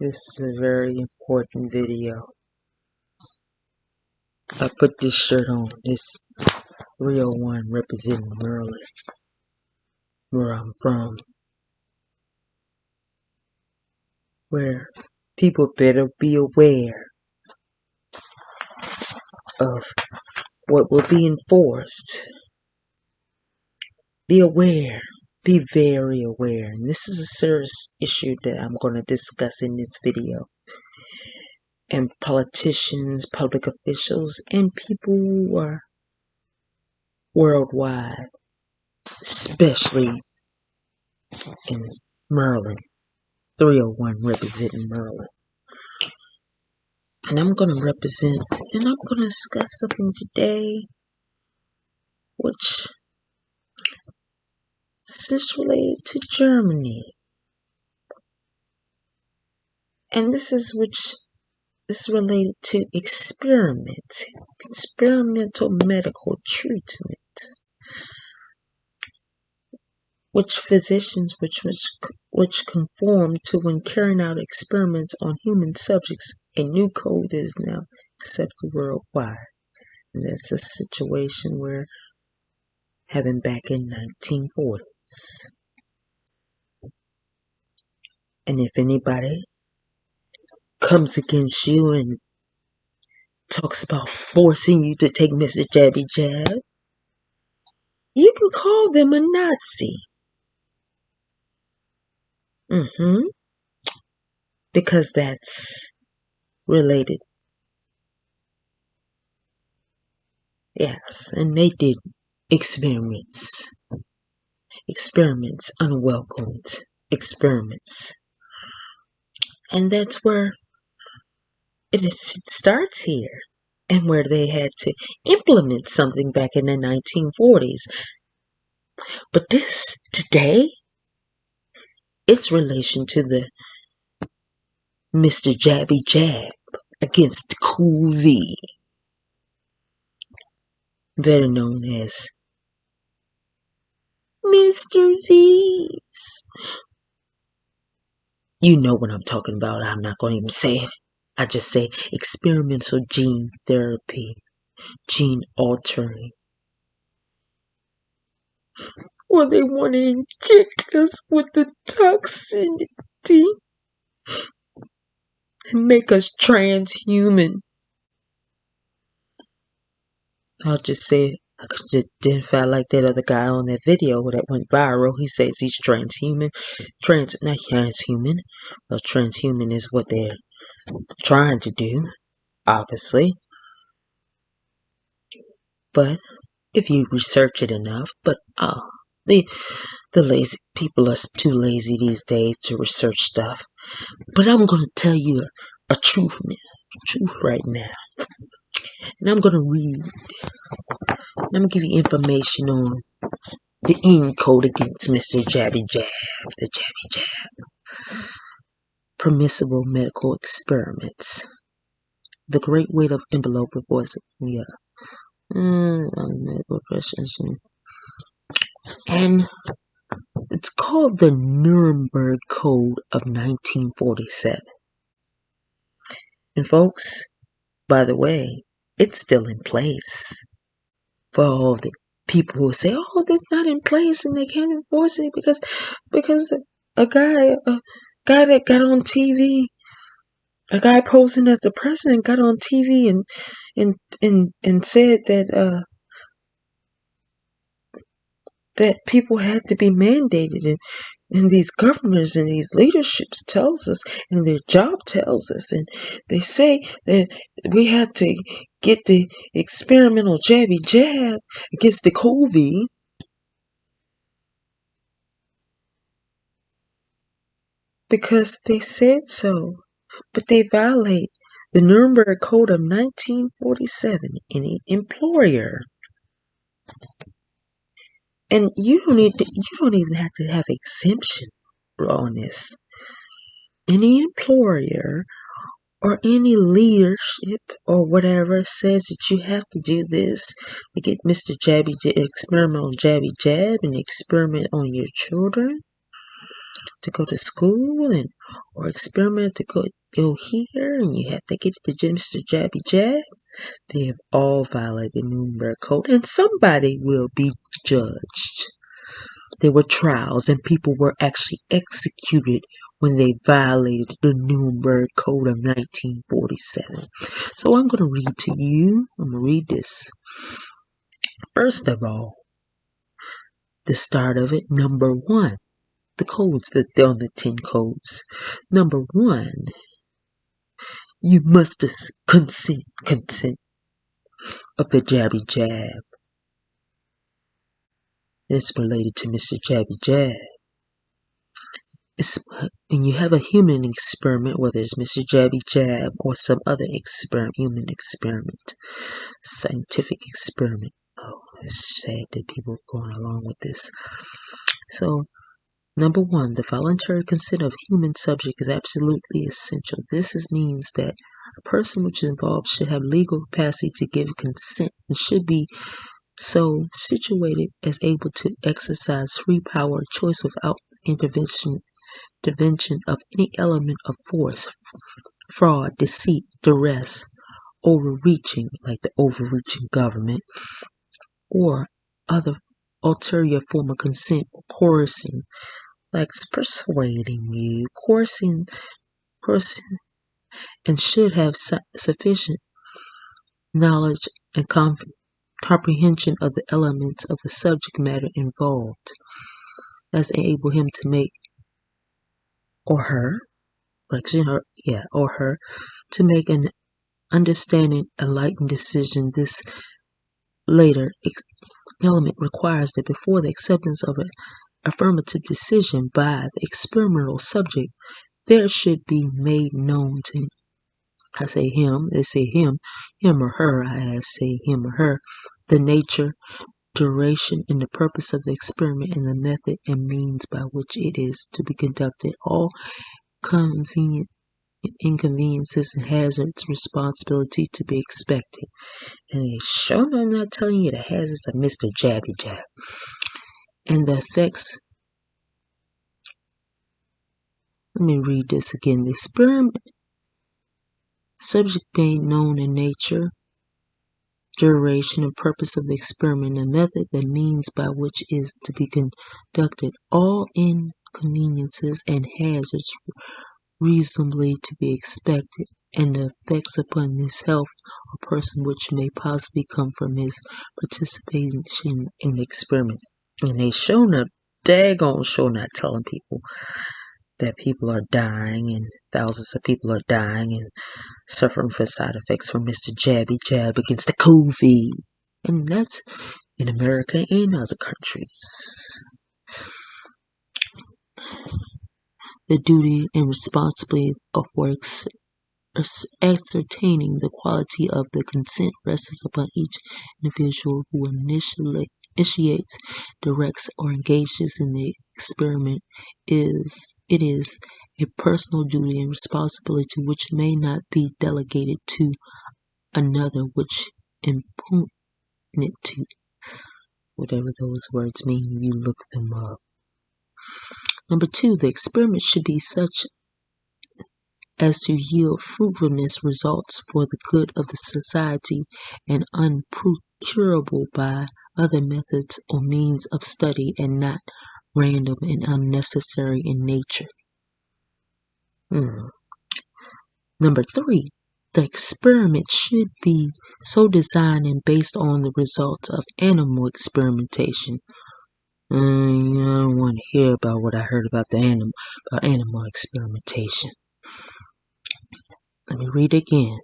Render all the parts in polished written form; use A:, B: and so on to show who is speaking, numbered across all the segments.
A: This is a very important video. I put this shirt on. This 301 representing Maryland, where I'm from. Where people better be aware of what will be enforced. Be aware. Be very aware. And this is a serious issue that I'm going to discuss in this video. And politicians, public officials, and people who are worldwide, especially in Maryland, 301 representing Maryland. And I'm going to discuss something today which is related to Germany. And this is related to experimental medical treatment, which physicians which conform to when carrying out experiments on human subjects. A new code is now accepted worldwide. And that's a situation where happened back in 1940s. And if anybody comes against you and talks about forcing you to take Mr.Jabby jab, you can call them a Nazi. Because that's related. Yes, and they did experiments, unwelcomed experiments. And that's where it starts here, and where they had to implement something back in the 1940s. But this, today, its relation to the Mr.Jabby jab against COVID, better known as Mr. V's. You know what I'm talking about. I'm not going to even say it. I just say experimental gene therapy, gene altering. Or they want to inject us with the toxicity and make us transhuman. I'll just say, I could identify like that other guy on that video that went viral. He says he's transhuman. Not transhuman. Well, transhuman is what they're trying to do, obviously. But if you research it enough, the lazy people are too lazy these days to research stuff. But I'm going to tell you a truth right now. And I'm going to read. I'm going to give you information on the end code against Mr.Jabby jab, the Jabby jab. Permissible medical experiments. The great weight of envelope was, medical questions. And it's called the Nuremberg Code of 1947. And folks, by the way, it's still in place. For all the people who say, oh, that's not in place and they can't enforce it because a guy that got on TV, a guy posing as the president got on TV and said that people had to be mandated, and these governors and these leaderships tells us, and their job tells us, and they say that we have to get the experimental Jabby jab against the COVID. Because they said so. But they violate the Nuremberg Code of 1947, any employer. And you don't even have to have exemption on this. Any employer or any leadership or whatever says that you have to do this to get Mr.Jabby experimental Jabby jab and experiment on your children to go to school and or experiment to go here, and you have to get to Mr.Jabby Jab. They have all violated the Nuremberg Code, and somebody will be judged. There were trials, and people were actually executed when they violated the Nuremberg Code of 1947. So I'm going to read to you. I'm going to read this. First of all, the start of it, number 1. The codes that they're on the 10 codes. Number 1, you must consent of the Jabby Jab. It's related to Mr.Jabby Jab. When you have a human experiment, whether it's Mr.Jabby Jab or some other human experiment, scientific experiment. Oh, it's sad that people are going along with this. So, number 1, the voluntary consent of human subject is absolutely essential. This means that a person which is involved should have legal capacity to give consent and should be so situated as able to exercise free power of choice without intervention of any element of force, fraud, deceit, duress, overreaching, like the overreaching government, or other ulterior form of consent, coercing, like persuading you, coercing, and should have sufficient knowledge and comprehension of the elements of the subject matter involved, as enable him to make or her to make an understanding, enlightened decision. This later element requires that before the acceptance of an affirmative decision by the experimental subject, there should be made known to him. I say him, they say him or her, I say him or her, the nature, duration, and the purpose of the experiment, and the method and means by which it is to be conducted, all inconveniences and hazards, responsibility to be expected. And they sure I'm not telling you the hazards of Mr.Jabby Jab. And the effects. Let me read this again. The experiment subject being known in nature, duration, and purpose of the experiment, the method, the means by which is to be conducted, all inconveniences and hazards reasonably to be expected, and the effects upon his health or person which may possibly come from his participation in the experiment. And they daggone sure not telling people that people are dying, and thousands of people are dying and suffering from side effects from Mr.Jabby Jab against the COVID. And that's in America and other countries. The duty and responsibility of works ascertaining the quality of the consent rests upon each individual who initiates, directs, or engages in the experiment. It is a personal duty and responsibility which may not be delegated to another, which impugnate to. Whatever those words mean, you look them up. Number 2, the experiment should be such as to yield fruitfulness results for the good of the society and unprocurable by other methods or means of study, and not random and unnecessary in nature. Number 3, the experiment should be so designed and based on the results of animal experimentation. I don't want to hear about what I heard about animal experimentation. Let me read again.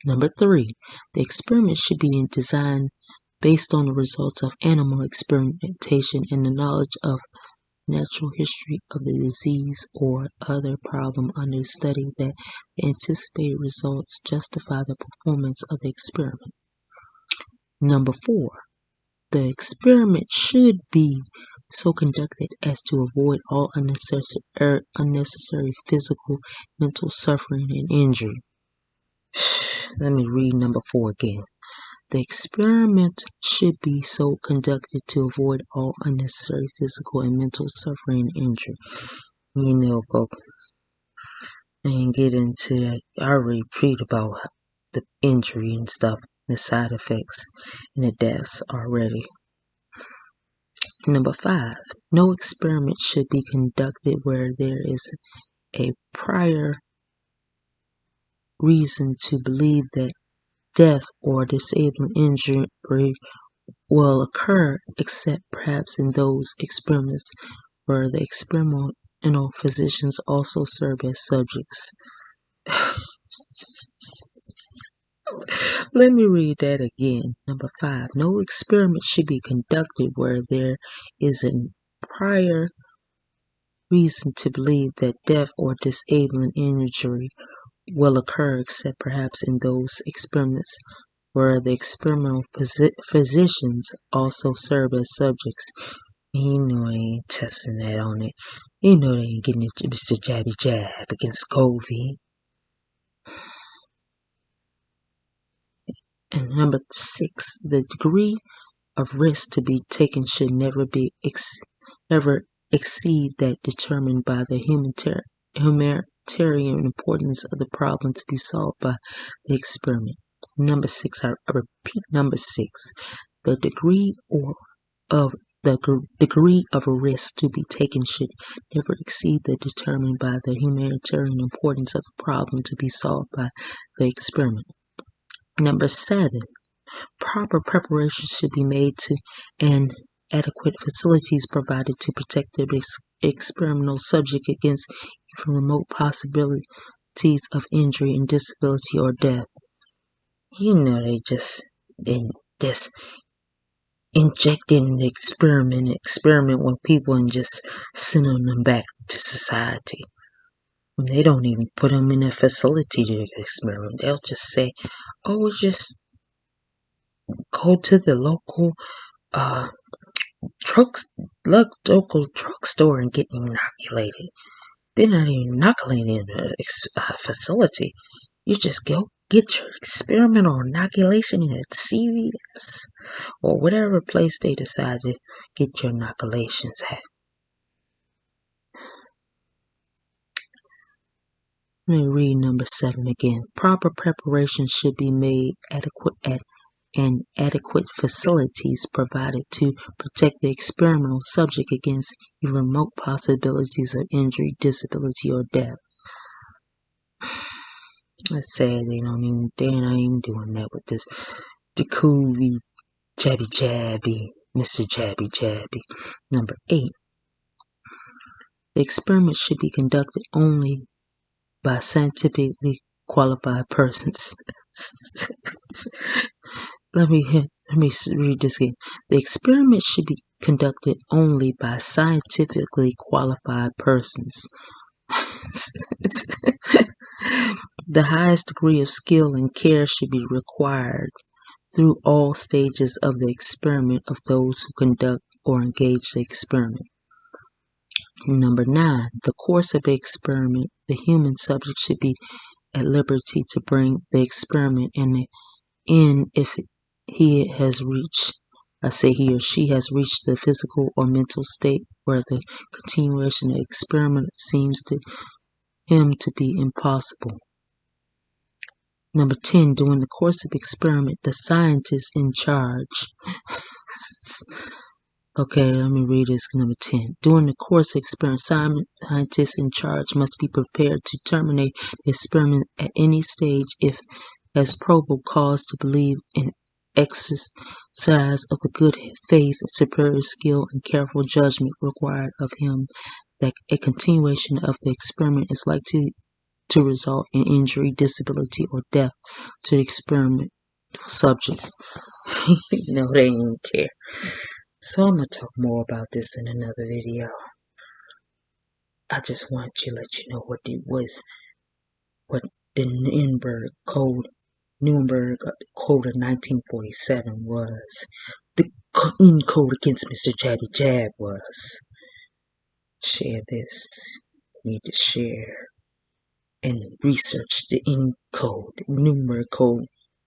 A: Number 3, the experiment should be designed based on the results of animal experimentation and the knowledge of natural history of the disease or other problem under study, that the anticipated results justify the performance of the experiment. Number 4, the experiment should be so conducted as to avoid all unnecessary physical, mental suffering and injury. Let me read number 4 again. The experiment should be so conducted to avoid all unnecessary physical and mental suffering and injury. You know, folks, and get into that. I already read about the injury and stuff, the side effects, and the deaths already. Number 5, no experiment should be conducted where there is a prior reason to believe that death or disabling injury will occur, except perhaps in those experiments where the experimental physicians also serve as subjects. Let me read that again. Number 5, no experiment should be conducted where there is a prior reason to believe that death or disabling injury will occur, except perhaps in those experiments where the experimental physicians also serve as subjects. You know they ain't testing that on it. You know they ain't getting it Mr.Jabby jab against COVID. And number 6, the degree of risk to be taken should never be ever exceed that determined by the humanitarian importance of the problem to be solved by the experiment. Number 6, I repeat, number 6, the degree of a risk to be taken should never exceed the determined by the humanitarian importance of the problem to be solved by the experiment. Number 7, proper preparations should be made to and adequate facilities provided to protect the experimental subject against even remote possibilities of injury and disability or death. You know they just injecting the experiment with people and just sending them back to society. They don't even put them in a facility to experiment. They'll just say, oh, just go to the local local drugstore and get inoculated. They're not even inoculated in a facility. You just go get your experimental inoculation at CVS or whatever place they decide to get your inoculations at. Let me read number 7 again. Proper preparation should be made and adequate facilities provided to protect the experimental subject against even remote possibilities of injury, disability, or death. That's sad they're not even doing that with this. The COVID Jabby, Mr.Jabby. Number 8. The experiment should be conducted only by scientifically qualified persons. Let me read this again. The experiment should be conducted only by scientifically qualified persons. The highest degree of skill and care should be required through all stages of the experiment of those who conduct or engage the experiment. Number 9, the course of the experiment, the human subject should be at liberty to bring the experiment in if he has reached, he or she has reached the physical or mental state where the continuation of the experiment seems to him to be impossible. Number 10, during the course of the experiment, the scientist in charge. Okay, let me read this. Number 10. During the course of experiment, scientists in charge must be prepared to terminate the experiment at any stage if has probable cause to believe in exercise of the good faith, superior skill, and careful judgment required of him that a continuation of the experiment is likely to result in injury, disability, or death to the experimental subject. No, they don't care. So I'm going to talk more about this in another video. I just want to let you know what the Nuremberg Code of 1947 was. The code against Mr.Jabby Jab was. Share this. You need to share and research the Nuremberg Code